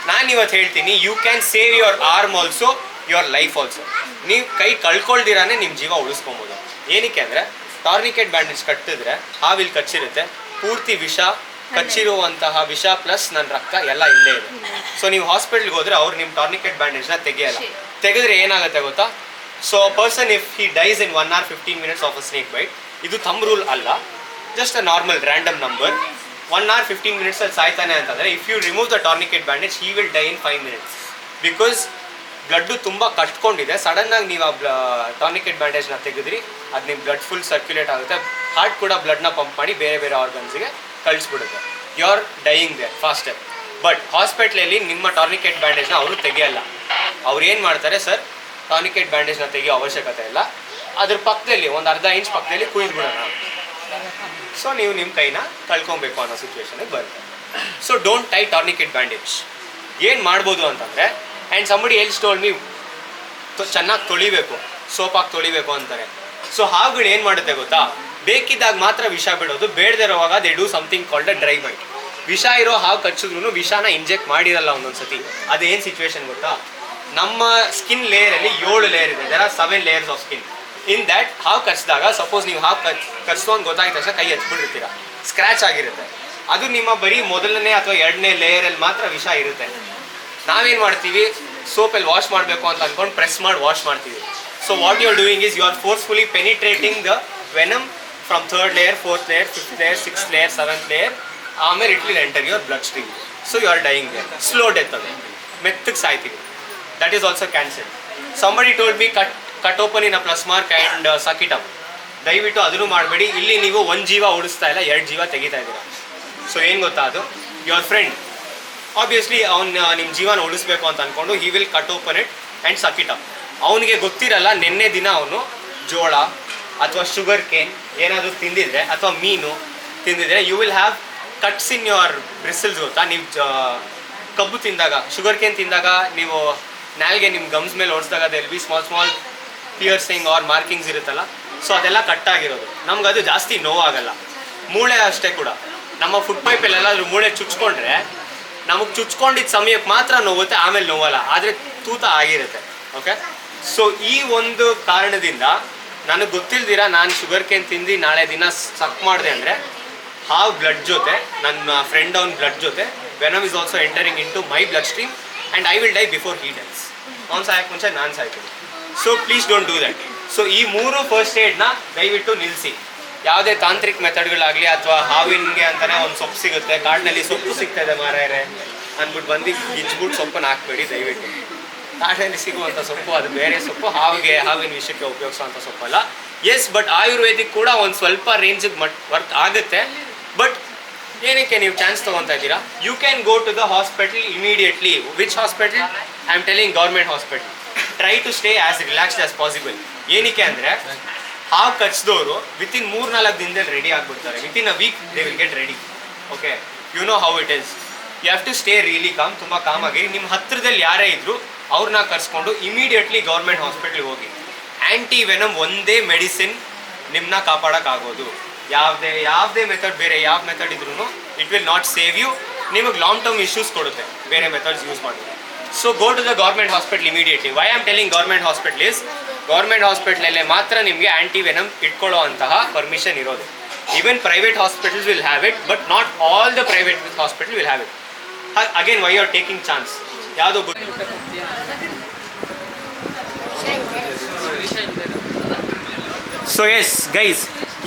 ನಾನು ಇವತ್ತು ಹೇಳ್ತೀನಿ, you can save your arm also, your life also. ನೀವು ಕೈ ಕಳ್ಕೊಳ್ದಿರಾನೆ ನಿಮ್ಮ ಜೀವ ಉಳಿಸ್ಕೊಬೋದು. ಏನಕ್ಕೆ ಅಂದರೆ ಟಾರ್ನಿಕೆಟ್ ಬ್ಯಾಂಡೇಜ್ ಕಟ್ಟಿದ್ರೆ ಹಾವಿಲ್ ಕಚ್ಚಿರುತ್ತೆ, ಪೂರ್ತಿ ವಿಷ, ಕಚ್ಚಿರುವಂತಹ ವಿಷ ಪ್ಲಸ್ ನನ್ನ ರಕ್ತ ಎಲ್ಲ ಇಲ್ಲೇ ಇದೆ. ಸೊ ನೀವು ಹಾಸ್ಪಿಟ್ಲ್ಗೆ ಹೋದರೆ ಅವ್ರು ನಿಮ್ಮ ಟಾರ್ನಿಕೆಟ್ ಬ್ಯಾಂಡೇಜ್ನ ತೆಗೆಯಲ್ಲ. ತೆಗೆದ್ರೆ ಏನಾಗುತ್ತೆ ಗೊತ್ತಾ? So person if he dies in 1 hour 15 minutes of a snake bite, ಇದು ಥಂಬ್ ರೂಲ್ ಅಲ್ಲ, just a normal random number. 1 hour 15 minutes ಅಲ್ಲಿ ಸಾಯ್ತಾನೆ ಅಂತಂದರೆ if you remove the tourniquet bandage he will die in 5 minutes. Because blood ತುಂಬ ಕಟ್ಕೊಂಡಿದೆ. ಸಡನ್ನಾಗಿ ನೀವು ಆ ಟಾರ್ನಿಕೆಟ್ ಬ್ಯಾಂಡೇಜ್ನ ತೆಗೆದ್ರಿ, ಅದು ನಿಮ್ಮ ಬ್ಲಡ್ ಫುಲ್ ಸರ್ಕ್ಯುಲೇಟ್ ಆಗುತ್ತೆ. ಹಾರ್ಟ್ ಕೂಡ ಬ್ಲಡ್ನ ಪಂಪ್ ಮಾಡಿ ಬೇರೆ ಬೇರೆ ಆರ್ಗನ್ಸ್ಗೆ ಕಳಿಸ್ಬಿಡುತ್ತೆ. You are dying there faster. But ಹಾಸ್ಪಿಟ್ಲಲ್ಲಿ ನಿಮ್ಮ ಟಾರ್ನಿಕೆಟ್ ಬ್ಯಾಂಡೇಜ್ನ ಅವರು ತೆಗೆಯಲ್ಲ. ಅವ್ರು ಏನು ಮಾಡ್ತಾರೆ, ಸರ್ ಟಾರ್ನಿಕೆಟ್ ಬ್ಯಾಂಡೇಜ್ನ ತೆಗಿಯೋ ಅವಶ್ಯಕತೆ ಇಲ್ಲ, ಅದ್ರ ಪಕ್ಕದಲ್ಲಿ ಒಂದು ಅರ್ಧ ಇಂಚ್ ಪಕ್ಕದಲ್ಲಿ ಕುಯ್ದುಬಿಡೋಣ. ಸೊ ನೀವು ನಿಮ್ಮ ಕೈನ ಕಳ್ಕೊಬೇಕು ಅನ್ನೋ ಸಿಚುವೇಶನ್ಗೆ ಬರುತ್ತೆ. So don't tie tourniquet bandage. ಏನು ಮಾಡ್ಬೋದು ಅಂತಂದರೆ, and somebody else told me ಚೆನ್ನಾಗಿ ತೊಳಿಬೇಕು, ಸೋಪಾಗಿ ತೊಳಿಬೇಕು ಅಂತಾರೆ. ಸೊ ಹಾವುಗಳು ಏನು ಮಾಡುತ್ತೆ ಗೊತ್ತಾ, ಬೇಕಿದ್ದಾಗ ಮಾತ್ರ ವಿಷ ಬಿಡೋದು, ಬೇಡದೇ ಇರೋವಾಗ they do something called a dry bite. ವಿಷ ಇರೋ ಹಾವು ಕಚ್ಚಿದ್ರು ವಿಷಾನ ಇಂಜೆಕ್ಟ್ ಮಾಡಿರಲ್ಲ ಒಂದೊಂದು ಸತಿ. ಅದೇನು ಸಿಚುವೇಶನ್ ಗೊತ್ತಾ, ನಮ್ಮ ಸ್ಕಿನ್ ಲೇಯರಲ್ಲಿ 7 ಲೇಯರ್ ಇದೆ. There are 7 layers of skin. In that ಹಾವು ಕಚ್ಚಿದಾಗ ಸಪೋಸ್ ನೀವು ಹಾವು ಕಚ್ಚಿತು ಅಂತ ಗೊತ್ತಾಗಿದ ತಕ್ಷಣ ಕೈ ಹಚ್ಬಿಟ್ಟಿರ್ತೀರ, ಸ್ಕ್ರ್ಯಾಚ್ ಆಗಿರುತ್ತೆ. ಅದು ನಿಮ್ಮ ಬರೀ ಮೊದಲನೇ ಅಥವಾ 2ನೇ ಲೇಯರಲ್ಲಿ ಮಾತ್ರ ವಿಷ ಇರುತ್ತೆ. ನಾವೇನು ಮಾಡ್ತೀವಿ, ಸೋಪಲ್ಲಿ ವಾಶ್ ಮಾಡಬೇಕು ಅಂತ ಅಂದ್ಕೊಂಡು ಪ್ರೆಸ್ ಮಾಡಿ ವಾಶ್ ಮಾಡ್ತೀವಿ. So what you are doing is you are forcefully penetrating the venom from 3rd layer, 4th layer, 5th layer, 6th layer, 7th layer. ಆಮೇಲೆ it will enter your blood stream. So you are dying there. Slow death, ಅದು ಮೆತ್ತಗೆ ಸಾಯ್ತೀವಿ. That is also cancer. Somebody told me cut open in a plus mark and suck it up. ದಯವಿಟ್ಟು ಅದನ್ನು ಮಾಡಬೇಡಿ. ಇಲ್ಲಿ ನೀವು 1 ಜೀವ ಉಳಿಸ್ತಾ ಇಲ್ಲ, 2 ಜೀವ ತೆಗಿತಾ ಇದ್ದೀರಾ. ಸೊ ಏನು ಗೊತ್ತಾ, ಅದು ಯುವರ್ ಫ್ರೆಂಡ್ ಆಬ್ವಿಯಸ್ಲಿ ನಿಮ್ಮ ಜೀವನ ಉಳಿಸ್ಬೇಕು ಅಂತ ಅಂದ್ಕೊಂಡು he will cut open it and suck it up. ಅವನಿಗೆ ಗೊತ್ತಿರಲ್ಲ, ನಿನ್ನೆ ದಿನ ಅವನು ಜೋಳ ಅಥವಾ ಶುಗರ್ ಕೇನ್ ಏನಾದರೂ ತಿಂದಿದ್ರೆ ಅಥವಾ ಮೀನು ತಿಂದಿದ್ರೆ you will have cuts in your bristles. ಗೊತ್ತಾ, ನೀವು ಕಬ್ಬು ತಿಂದಾಗ, ಶುಗರ್ ಕೇನ್ ತಿಂದಾಗ ನೀವು ನಾಲ್ಗೆ ನಿಮ್ಮ ಗಮ್ಸ್ ಮೇಲೆ ಓಡಿಸಿದಾಗ there be small piercing or markings ಇರುತ್ತಲ್ಲ. ಸೊ ಅದೆಲ್ಲ ಕಟ್ಟಾಗಿರೋದು. ನಮ್ಗೆ ಅದು ಜಾಸ್ತಿ ನೋವಾಗಲ್ಲ. ಮೂಳೆ ಅಷ್ಟೇ ಕೂಡ. ನಮ್ಮ ಫುಡ್ ಪೈಪಲ್ಲೆಲ್ಲಾದ್ರೂ ಮೂಳೆ ಚುಚ್ಕೊಂಡ್ರೆ ನಮಗೆ ಚುಚ್ಕೊಂಡಿದ್ದ ಸಮಯಕ್ಕೆ ಮಾತ್ರ ನೋವುತ್ತೆ, ಆಮೇಲೆ ನೋವಲ್ಲ. ಆದರೆ ತೂತ ಆಗಿರುತ್ತೆ. ಓಕೆ, ಸೊ ಈ ಒಂದು ಕಾರಣದಿಂದ ನನಗೆ ಗೊತ್ತಿಲ್ದಿರ ನಾನು ಶುಗರ್ ಕೇನ್ ತಿಂದು ನಾಳೆ ದಿನ ಸಕ್ ಮಾಡಿದೆ ಅಂದರೆ ಹಾವು ಬ್ಲಡ್ ಜೊತೆ, ನನ್ನ ಫ್ರೆಂಡ್ ಅವ್ನ ಬ್ಲಡ್ ಜೊತೆ venom is also entering into my blood stream and I will die before he dies. ಅವ್ನು ಸಾಯಕ್ಕೆ ಮುಂಚೆ ನಾನು ಸಾಯ್ತೀನಿ. So please don't do that. So ಈ 3 ಫಸ್ಟ್ ಏಡ್ನ ದಯವಿಟ್ಟು ನಿಲ್ಲಿಸಿ. ಯಾವುದೇ ತಾಂತ್ರಿಕ ಮೆಥಡ್ಗಳಾಗಲಿ ಅಥವಾ ಹಾವಿನಿಗೆ ಅಂತಲೇ ಒಂದು ಸೊಪ್ಪು ಸಿಗುತ್ತೆ, ಕಾಡಿನಲ್ಲಿ ಸೊಪ್ಪು ಸಿಗ್ತಾಯಿದೆ ಮಾರಾಯರೆ ಅಂದ್ಬಿಟ್ಟು ಬಂದು ಗಿಜ್ಬಿಟ್ಟು ಸೊಪ್ಪನ್ನು ಹಾಕಬೇಡಿ ದಯವಿಟ್ಟು. ಕಾಡಿನಲ್ಲಿ ಸಿಗುವಂಥ ಸೊಪ್ಪು ಅದು ಬೇರೆ ಸೊಪ್ಪು, ಹಾವಿನ ವಿಷಯಕ್ಕೆ ಉಪಯೋಗಿಸುವಂಥ ಸೊಪ್ಪಲ್ಲ. ಎಸ್, ಬಟ್ ಆಯುರ್ವೇದಿಕ್ ಕೂಡ ಒಂದು ಸ್ವಲ್ಪ ರೇಂಜಿಗೆ ವರ್ಕ್ ಆಗುತ್ತೆ. ಬಟ್ ಏನಕ್ಕೆ ನೀವು ಚಾನ್ಸ್ ತೊಗೊತಾ ಇದ್ದೀರಾ? You can go to the hospital immediately. Which hospital? I am telling government hospital. Try to stay as relaxed as possible. ಏನಕ್ಕೆ ಅಂದರೆ ಹಾವು ಕಚ್ಚಿದವರು ವಿತಿನ್ 3-4 ದಿನದಲ್ಲಿ ರೆಡಿ ಆಗಿಬಿಡ್ತಾರೆ. Within a week they will get ready. Okay, you know how it is. You have to stay really calm. ತುಂಬ ಕಾಮಾಗಿ ನಿಮ್ಮ ಹತ್ತಿರದಲ್ಲಿ ಯಾರೇ ಇದ್ದರೂ ಅವ್ರನ್ನ ಕರ್ಸ್ಕೊಂಡು ಇಮಿಡಿಯೇಟ್ಲಿ ಗೌರ್ಮೆಂಟ್ ಹಾಸ್ಪಿಟ್ಲಿಗೆ ಹೋಗಿ. ಆ್ಯಂಟಿ ವೆನಮ್ ಒಂದೇ ಮೆಡಿಸಿನ್ ನಿಮ್ಮನ್ನ ಕಾಪಾಡೋಕ್ಕಾಗೋದು. ಯಾವುದೇ ಮೆಥಡ್, ಬೇರೆ ಯಾವ ಮೆಥಡ್ ಇದ್ರೂ it will not save you. ನಿಮಗೆ ಲಾಂಗ್ ಟರ್ಮ್ ಇಶ್ಯೂಸ್ ಕೊಡುತ್ತೆ ಬೇರೆ ಮೆಥಡ್ಸ್ ಯೂಸ್ ಮಾಡಿದ್ರೆ. So go to the government hospital immediately. Why am telling government hospital is, government ಹಾಸ್ಪಿಟ್ಲಲ್ಲೇ ಮಾತ್ರ ನಿಮಗೆ ಆ್ಯಂಟಿ ವೆನಮ್ ಇಟ್ಕೊಳ್ಳೋ ಅಂತಹ ಪರ್ಮಿಷನ್ ಇರೋದು. Even private hospitals will have it, but not all the private hospital will have it. Again, why you are taking chance? ಯಾವುದೋ so yes guys,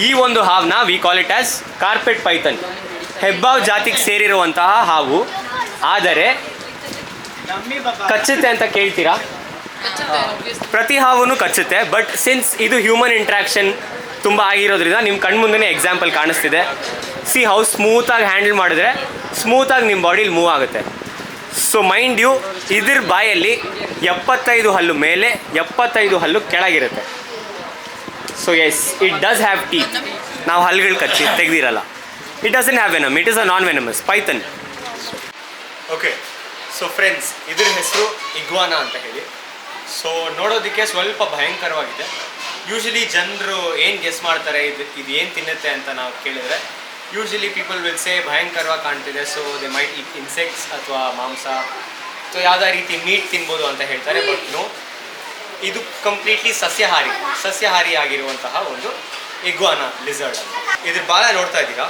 ಈ ಒಂದು ಹಾವನ್ನ we call it as carpet python. ಹೆಬ್ಬಾವ್ ಜಾತಿಗೆ ಸೇರಿರುವಂತಹ ಹಾವು. ಆದರೆ ಕಚ್ಚುತ್ತೆ ಅಂತ ಕೇಳ್ತೀರಾ? ಪ್ರತಿ ಹಾವನ್ನು ಕಚ್ಚುತ್ತೆ. ಬಟ್ ಸಿನ್ಸ್ ಇದು ಹ್ಯೂಮನ್ ಇಂಟ್ರಾಕ್ಷನ್ ತುಂಬ ಆಗಿರೋದ್ರಿಂದ ನಿಮ್ಮ ಕಣ್ಮುಂದೆ ಎಕ್ಸಾಂಪಲ್ ಕಾಣಿಸ್ತಿದೆ. ಸಿ ಹೌ ಸ್ಮೂತಾಗಿ ಹ್ಯಾಂಡಲ್ ಮಾಡಿದ್ರೆ ಸ್ಮೂತಾಗಿ ನಿಮ್ಮ ಬಾಡಿಲಿ ಮೂವ್ ಆಗುತ್ತೆ. ಸೊ ಮೈಂಡ್ ಯು, ಇದ್ರ ಬಾಯಲ್ಲಿ 75 ಹಲ್ಲು ಮೇಲೆ, 75 ಹಲ್ಲು ಕೆಳಗಿರುತ್ತೆ. So yes, it does have teeth. ನಾವು ಹಲ್ಲುಗಳು ತೆಗೆದಿರಲ್ಲ. It doesn't have venom. It is a non venomous python. Okay, so friends, ಇದ್ರ ಹೆಸರು ಇಗ್ವಾನಾ ಅಂತ ಹೇಳಿ. ಸೊ ನೋಡೋದಕ್ಕೆ ಸ್ವಲ್ಪ ಭಯಂಕರವಾಗಿದೆ. ಯೂಶಲಿ ಜನರು ಏನು ಗೆಸ್ ಮಾಡ್ತಾರೆ ಇದು ಏನು ತಿನ್ನುತ್ತೆ ಅಂತ ನಾವು ಕೇಳಿದ್ರೆ ಯೂಶಲಿ ಪೀಪಲ್ ವಿಲ್ ಸೇ ಭಯಂಕರವಾಗಿ ಕಾಣ್ತಿದೆ, so they might eat insects ಅಥವಾ ಮಾಂಸ, ಸೊ ಯಾವುದೇ ರೀತಿ ಮೀಟ್ ತಿನ್ಬೋದು ಅಂತ ಹೇಳ್ತಾರೆ. ಬಟ್ ನೋ, ಇದು ಕಂಪ್ಲೀಟ್ಲಿ ಸಸ್ಯಾಹಾರಿ ಆಗಿರುವಂತಹ ಒಂದು ಇಗ್ವಾನಾ ಲಿಸರ್ಡ್ ಅಂತ. ಇದ್ರ ಬಾಲ ನೋಡ್ತಾ ಇದ್ದೀರಾ,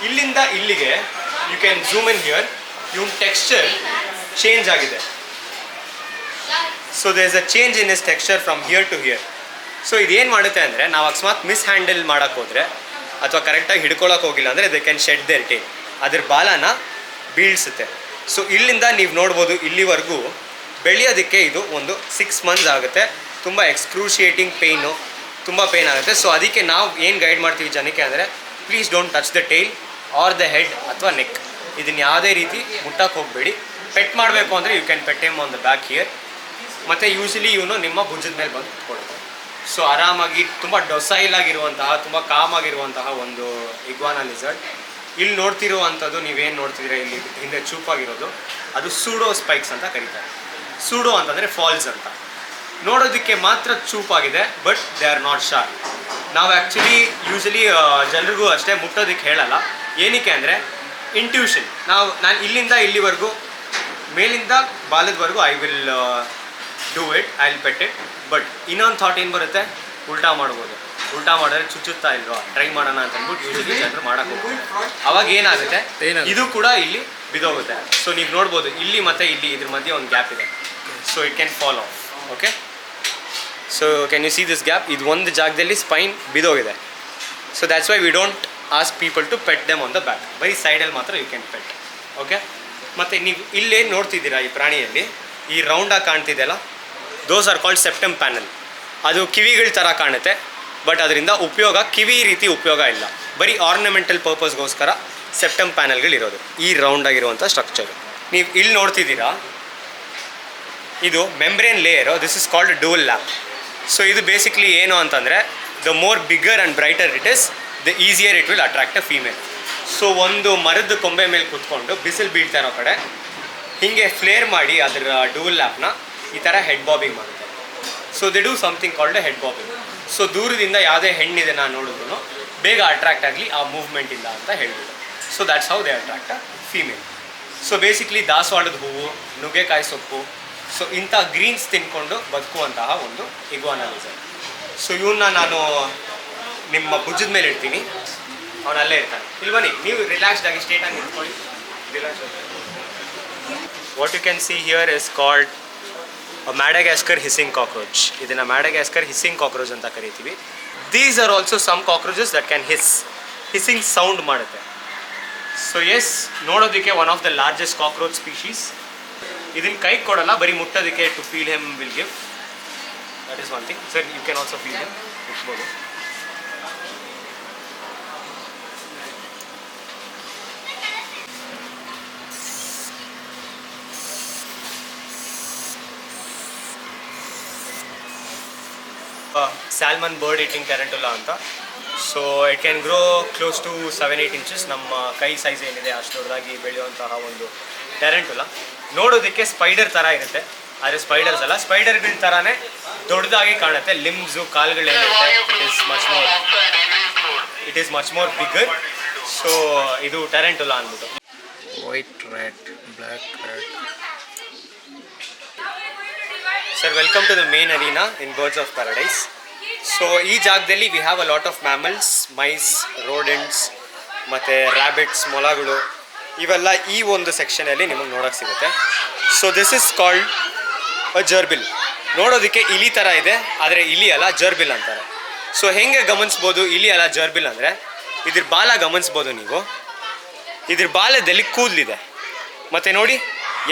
ಇಲ್ಲಿಂದ ಇಲ್ಲಿಗೆ you can zoom in here, even texture change ಆಗಿದೆ. So there is a change in is texture from here to here. So ಇದೇನು ಮಾಡುತ್ತೆ ಅಂದರೆ, ನಾವು ಅಕಸ್ಮಾತ್ ಮಿಸ್ ಹ್ಯಾಂಡಲ್ ಮಾಡೋಕ್ಕೆ ಹೋದರೆ ಅಥವಾ ಕರೆಕ್ಟಾಗಿ ಹಿಡ್ಕೊಳಕ್ಕೆ ಹೋಗಿಲ್ಲ ಅಂದರೆ they can shed their tail, ಅದ್ರ ಬಾಲನ ಬೀಳ್ಸುತ್ತೆ. ಸೊ ಇಲ್ಲಿಂದ ನೀವು ನೋಡ್ಬೋದು ಇಲ್ಲಿವರೆಗೂ ಬೆಳೆಯೋದಕ್ಕೆ ಇದು ಒಂದು 6 months ಆಗುತ್ತೆ. ತುಂಬ ಎಕ್ಸ್ಕ್ರೂಷಿಯೇಟಿಂಗ್ ಪೇಯ್ನು, ತುಂಬ ಪೇಯ್ನ್ ಆಗುತ್ತೆ. ಸೊ ಅದಕ್ಕೆ ನಾವು ಏನು ಗೈಡ್ ಮಾಡ್ತೀವಿ ಜನಕ್ಕೆ ಅಂದರೆ, please don't touch the tail or the head ಅಥವಾ ನೆಕ್, ಇದನ್ನು ಯಾವುದೇ ರೀತಿ ಮುಟ್ಟಕ್ಕೆ ಹೋಗಬೇಡಿ. ಪೆಟ್ ಮಾಡಬೇಕು ಅಂದರೆ you can pet him on the back here. ಮತ್ತು ಯೂಶಲಿ ಇವನು ನಿಮ್ಮ ಭುಜದ ಮೇಲೆ ಬಂದು ಕುತ್ಕೊಳ್ಳುತ್ತೆ. ಸೊ ಆರಾಮಾಗಿ ತುಂಬ ಡೊಸೈಲ್ ಆಗಿರುವಂತಹ, ತುಂಬ ಕಾಮ್ ಆಗಿರುವಂತಹ ಒಂದು ಇಗ್ವಾನಾ ಲಿಸರ್ಡ್. ಇಲ್ಲಿ ನೋಡ್ತಿರುವಂಥದ್ದು, ನೀವೇನು ನೋಡ್ತಿದ್ದೀರಾ ಇಲ್ಲಿ ಹಿಂದೆ ಚೂಪಾಗಿರೋದು, ಅದು ಸೂಡೋ ಸ್ಪೈಕ್ಸ್ ಅಂತ ಕರೀತಾರೆ. ಸೂಡೋ ಅಂತಂದರೆ ಫಾಲ್ಸ್ ಅಂತ. ನೋಡೋದಕ್ಕೆ ಮಾತ್ರ ಚೂಪಾಗಿದೆ, but they are not sharp. ನಾವು ಆ್ಯಕ್ಚುಲಿ ಯೂಶಲಿ ಜನರಿಗೂ ಅಷ್ಟೇ ಮುಟ್ಟೋದಕ್ಕೆ ಹೇಳಲ್ಲ. ಏನಕ್ಕೆ ಅಂದರೆ ಇಂಟ್ಯೂಷನ್. ನಾನು ಇಲ್ಲಿಂದ ಇಲ್ಲಿವರೆಗೂ, ಮೇಲಿಂದ ಬಾಲದವರೆಗೂ I will do it, I will pet it. But ಇನ್ನೊಂದು ಥಾಟ್ ಏನು ಬರುತ್ತೆ, ಉಲ್ಟಾ ಮಾಡ್ಬೋದು. ಉಲ್ಟಾ ಮಾಡಿದ್ರೆ ಚುಚ್ಚುತ್ತಾ ಇಲ್ವಾ, ಟ್ರೈ ಮಾಡೋಣ ಅಂತ ಅಂದ್ಬಿಟ್ಟು ಯೂಶಲಿ ಜನರು ಮಾಡೋಕ್ಕೆ ಹೋಗ್ಬೋದು. ಅವಾಗ ಏನಾಗುತ್ತೆ, ಇದು ಕೂಡ ಇಲ್ಲಿ ಬಿದೋಗುತ್ತೆ. ಸೊ ನೀವು ನೋಡ್ಬೋದು ಇಲ್ಲಿ ಮತ್ತು ಇಲ್ಲಿ ಇದ್ರ ಮಧ್ಯೆ ಒಂದು ಗ್ಯಾಪ್ ಇದೆ. So it can fall off. Okay, so can you see this gap? ಇದು ಒಂದು ಜಾಗದಲ್ಲಿ ಸ್ಪೈನ್ ಬಿದೋಗಿದೆ. So that's why we don't ask people to pet them on the back. ಬರೀ ಸೈಡಲ್ಲಿ ಮಾತ್ರ ಯು ಕ್ಯಾನ್ ಪೆಟ್. ಓಕೆ, ಮತ್ತು ನೀವು ಇಲ್ಲೇನು ನೋಡ್ತಿದ್ದೀರಾ ಈ ಪ್ರಾಣಿಯಲ್ಲಿ, ಈ ರೌಂಡಾಗಿ ಕಾಣ್ತಿದೆಯಲ್ಲ, those are called septum panel. ಅದು ಕಿವಿಗಳ ಥರ ಕಾಣುತ್ತೆ, ಬಟ್ ಅದರಿಂದ ಉಪಯೋಗ ಕಿವಿ ರೀತಿ ಉಪಯೋಗ ಇಲ್ಲ. ಬರೀ ಆರ್ನಮೆಂಟಲ್ ಪರ್ಪಸ್ಗೋಸ್ಕರ ಸೆಪ್ಟಮ್ ಪ್ಯಾನಲ್ಗಳಿರೋದು, ಈ ರೌಂಡ್ ಆಗಿರುವಂಥ ಸ್ಟ್ರಕ್ಚರು. ನೀವು ಇಲ್ಲಿ ನೋಡ್ತಿದ್ದೀರಾ, ಇದು membrane layer. This is called dual lap. So ಇದು ಬೇಸಿಕ್ಲಿ ಏನು ಅಂತಂದರೆ, the more bigger and brighter it is, the easier it will attract a female. So ಒಂದು ಮರದ ಕೊಂಬೆ ಮೇಲೆ ಕೂತ್ಕೊಂಡು ಬಿಸಿಲು ಬೀಳ್ತಾ ಇರೋ ಕಡೆ ಹೀಗೆ ಫ್ಲೇರ್ ಮಾಡಿ ಅದರ ಡುವಲ್ ಲ್ಯಾಪ್ನ ಈ ಥರ ಹೆಡ್ ಬಾಬಿಂಗ್ ಮಾಡುತ್ತೆ. So they do something called a head bobbing. So ದೂರದಿಂದ ಯಾವುದೇ ಹೆಣ್ಣಿದೆ ನಾನು ನೋಡಿದ್ರು ಬೇಗ ಅಟ್ರಾಕ್ಟ್ ಆಗಲಿ ಆ ಮೂವ್ಮೆಂಟ್ ಇಲ್ಲ ಅಂತ ಹೇಳ್ಬಿಟ್ಟು. So that's how they attract a female. So basically ದಾಸವಾಳದ ಹೂವು, ನುಗ್ಗೆಕಾಯಿ ಸೊಪ್ಪು, ಸೊ ಇಂಥ ಗ್ರೀನ್ಸ್ ತಿನ್ಕೊಂಡು ಬದುಕುವಂತಹ ಒಂದು ಇಗ್ವಾನಾ ಲಿಸರ್ಡ್. ಸೊ ಇವನ್ನ ನಾನು ನಿಮ್ಮ ಭುಜದ ಮೇಲೆ ಇಡ್ತೀನಿ, ಅವನು ಅಲ್ಲೇ ಇರ್ತಾನೆ. ಇಲ್ಲಿ ಬನ್ನಿ, ನೀವು ರಿಲ್ಯಾಕ್ಸ್ಡ್ ಆಗಿ ಸ್ಟೇಟಾಗಿ ನಿಂತ್ಕೊಳ್ಳಿ. Relax. What you can see here is called Madagascar hissing cockroach. ಇದನ್ನು ಮ್ಯಾಡಗಾಸ್ಕರ್ ಹಿಸ್ಸಿಂಗ್ ಕಾಕ್ರೋಚ್ ಅಂತ ಕರಿತೀವಿ. These are also some cockroaches that can hissing sound ಮಾಡುತ್ತೆ. ಸೊ ಎಸ್, ನೋಡೋದಕ್ಕೆ one of the largest cockroach species. ಇದನ್ನು ಕೈ ಕೊಡಲ್ಲ, ಬರೀ ಮುಟ್ಟೋದಕ್ಕೆ to feel him will give. That is one thing. Sir you can also feel him, ಇಟ್ಬೋದು. Salmon bird eating tarantula ಅಂತ. So it can grow close to 7-8 inches. ನಮ್ಮ ಕೈ size ಏನಿದೆ ಅಷ್ಟು ದೊಡ್ಡದಾಗಿ ಬೆಳೆಯುವಂತಹ ಒಂದು ಟೆರೆಂಟುಲಾ. ನೋಡೋದಕ್ಕೆ ಸ್ಪೈಡರ್ ಥರ ಇರುತ್ತೆ, ಆದರೆ ಸ್ಪೈಡರ್ಸ್ ಅಲ್ಲ, ಸ್ಪೈಡರ್ಗಳ ಥರನೇ ದೊಡ್ಡದಾಗಿ ಕಾಣುತ್ತೆ. ಲಿಮ್ಸು, ಕಾಲುಗಳೇನಿರುತ್ತೆ, it is much more bigger. So ಇದು ಟೆರೆಂಟುಲಾ ಅಂದ್ಬಿಟ್ಟು. White rat, black rat. Sir, welcome to the main arena in birds of paradise. So ಈ ಜಾಗದಲ್ಲಿ we have a lot of mammals, mice, rodents ಮತ್ತು rabbits, ಮೊಲಗಳು, ಇವೆಲ್ಲ ಈ ಒಂದು ಸೆಕ್ಷನಲ್ಲಿ ನಿಮಗೆ ನೋಡೋಕ್ಕೆ ಸಿಗುತ್ತೆ. So this is called a gerbil. ನೋಡೋದಕ್ಕೆ ಇಲಿ ಥರ ಇದೆ, ಆದರೆ ಇಲಿ ಅಲ್ಲ, ಜರ್ಬಿಲ್ ಅಂತಾರೆ. ಸೊ ಹೆಂಗೆ ಗಮನಿಸ್ಬೋದು ಇಲಿ ಅಲ್ಲ ಜರ್ಬಿಲ್ ಅಂದರೆ, ಇದ್ರ ಬಾಲ ಗಮನಿಸ್ಬೋದು ನೀವು. ಇದ್ರ ಬಾಲದಲ್ಲಿ ಕೂದಲಿದೆ, ಮತ್ತು ನೋಡಿ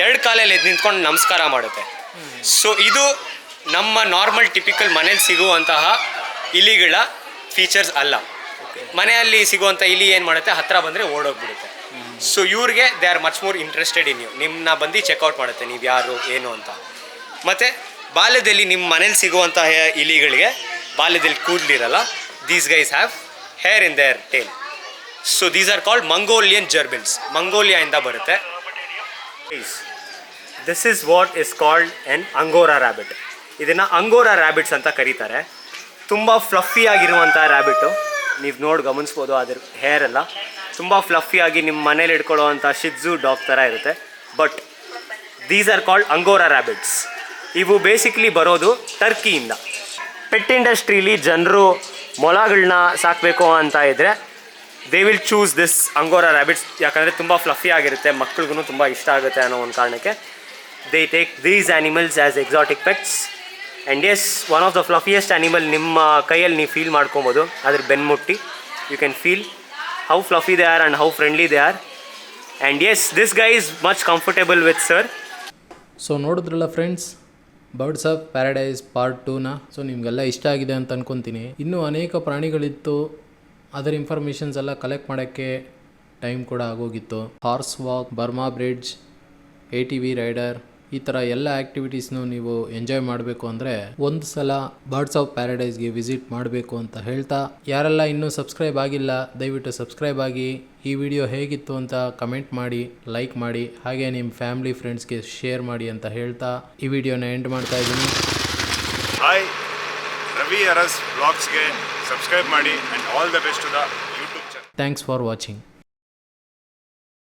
2 ಕಾಲಲ್ಲಿ ಎದ್ದು ನಿಂತ್ಕೊಂಡು ನಮಸ್ಕಾರ ಮಾಡುತ್ತೆ. ಸೊ ಇದು ನಮ್ಮ ನಾರ್ಮಲ್ ಟಿಪಿಕಲ್ ಮನೇಲಿ ಸಿಗುವಂತಹ ಇಲಿಗಳ ಫೀಚರ್ಸ್ ಅಲ್ಲ. ಮನೆಯಲ್ಲಿ ಸಿಗುವಂಥ ಇಲಿ ಏನು ಮಾಡುತ್ತೆ, ಹತ್ತಿರ ಬಂದರೆ ಓಡೋಗ್ಬಿಡುತ್ತೆ. ಸೊ ಇವ್ರಿಗೆ they are much more interested in you. ನಿಮ್ಮನ್ನ ಬಂದು ಚೆಕ್ಔಟ್ ಮಾಡುತ್ತೆ, ನೀವು ಯಾರು ಏನು ಅಂತ. ಮತ್ತು ಬಾಲ್ಯದಲ್ಲಿ ನಿಮ್ಮ ಮನೇಲಿ ಸಿಗುವಂತಹ ಇಲಿಗಳಿಗೆ ಬಾಲ್ಯದಲ್ಲಿ ಕೂದಲಿರಲ್ಲ. These guys have hair in their tail. So these are called Mongolian gerbils. ಮಂಗೋಲಿಯಾಯಿಂದ ಬರುತ್ತೆ. This is what is called an angora rabbit. ಇದನ್ನು ಅಂಗೋರಾ ರ್ಯಾಬಿಟ್ಸ್ ಅಂತ ಕರೀತಾರೆ. ತುಂಬ ಫ್ಲಫಿ ಆಗಿರುವಂಥ ರ್ಯಾಬಿಟ್ಟು. ನೀವು ನೋಡಿ ಗಮನಿಸ್ಬೋದು ಅದ್ರ ಹೇರ್ ಎಲ್ಲ ತುಂಬ ಫ್ಲಫಿಯಾಗಿ ನಿಮ್ಮ ಮನೇಲಿ ಇಟ್ಕೊಳ್ಳೋವಂಥ ಶಿಡ್ಜು ಡಾಗ್ ಥರ ಇರುತ್ತೆ. But these are called angora rabbits. ಇವು ಬೇಸಿಕ್ಲಿ ಬರೋದು ಟರ್ಕಿಯಿಂದ. ಪೆಟ್ ಇಂಡಸ್ಟ್ರೀಲಿ ಜನರು ಮೊಲಗಳನ್ನ ಸಾಕಬೇಕು ಅಂತ ಇದ್ದರೆ they will choose this angora rabbits. ಯಾಕಂದರೆ ತುಂಬ ಫ್ಲಫಿ ಆಗಿರುತ್ತೆ, ಮಕ್ಳಿಗೂ ತುಂಬ ಇಷ್ಟ ಆಗುತ್ತೆ ಅನ್ನೋ ಒಂದು ಕಾರಣಕ್ಕೆ they take these animals as exotic pets. And yes, one of the fluffiest animal ನಿಮ್ಮ ಕೈಯಲ್ಲಿ ನೀವು ಫೀಲ್ ಮಾಡ್ಕೊಬೋದು. ಅದ್ರ ಬೆನ್ಮುಟ್ಟಿ you can feel how fluffy they are and how friendly they are. And yes, this guy is much comfortable with sir. So ನೋಡಿದ್ರಲ್ಲ friends, birds of paradise part 2ನ. So ನಿಮಗೆಲ್ಲ ಇಷ್ಟ ಆಗಿದೆ ಅಂತ ಅಂದ್ಕೊತೀನಿ. ಇನ್ನೂ ಅನೇಕ ಪ್ರಾಣಿಗಳಿತ್ತು, ಅದರ ಇನ್ಫಾರ್ಮೇಷನ್ಸ್ ಎಲ್ಲ ಕಲೆಕ್ಟ್ ಮಾಡೋಕ್ಕೆ ಟೈಮ್ ಕೂಡ ಆಗೋಗಿತ್ತು. Horse walk, Burma bridge, ATV rider, ಈ ಥರ ಎಲ್ಲ ಆ್ಯಕ್ಟಿವಿಟೀಸ್ನು ನೀವು ಎಂಜಾಯ್ ಮಾಡಬೇಕು ಅಂದರೆ ಒಂದು ಸಲ ಬರ್ಡ್ಸ್ ಆಫ್ ಪ್ಯಾರಡೈಸ್ಗೆ ವಿಸಿಟ್ ಮಾಡಬೇಕು ಅಂತ ಹೇಳ್ತಾ, ಯಾರೆಲ್ಲ ಇನ್ನೂ ಸಬ್ಸ್ಕ್ರೈಬ್ ಆಗಿಲ್ಲ ದಯವಿಟ್ಟು ಸಬ್ಸ್ಕ್ರೈಬ್ ಆಗಿ. ಈ ವಿಡಿಯೋ ಹೇಗಿತ್ತು ಅಂತ ಕಮೆಂಟ್ ಮಾಡಿ, ಲೈಕ್ ಮಾಡಿ, ಹಾಗೆ ನಿಮ್ಮ ಫ್ಯಾಮಿಲಿ ಫ್ರೆಂಡ್ಸ್ಗೆ ಶೇರ್ ಮಾಡಿ ಅಂತ ಹೇಳ್ತಾ ಈ ವಿಡಿಯೋನ ಎಂಡ್ ಮಾಡ್ತಾ ಇದ್ದೀನಿ. ಹಾಯ್, ರವಿ ಅರಸ್ ಬ್ಲಾಗ್ಸ್ಗೆ ಸಬ್ಸ್ಕ್ರೈಬ್ ಮಾಡಿ and all the best to the YouTube channel. Thanks for watching.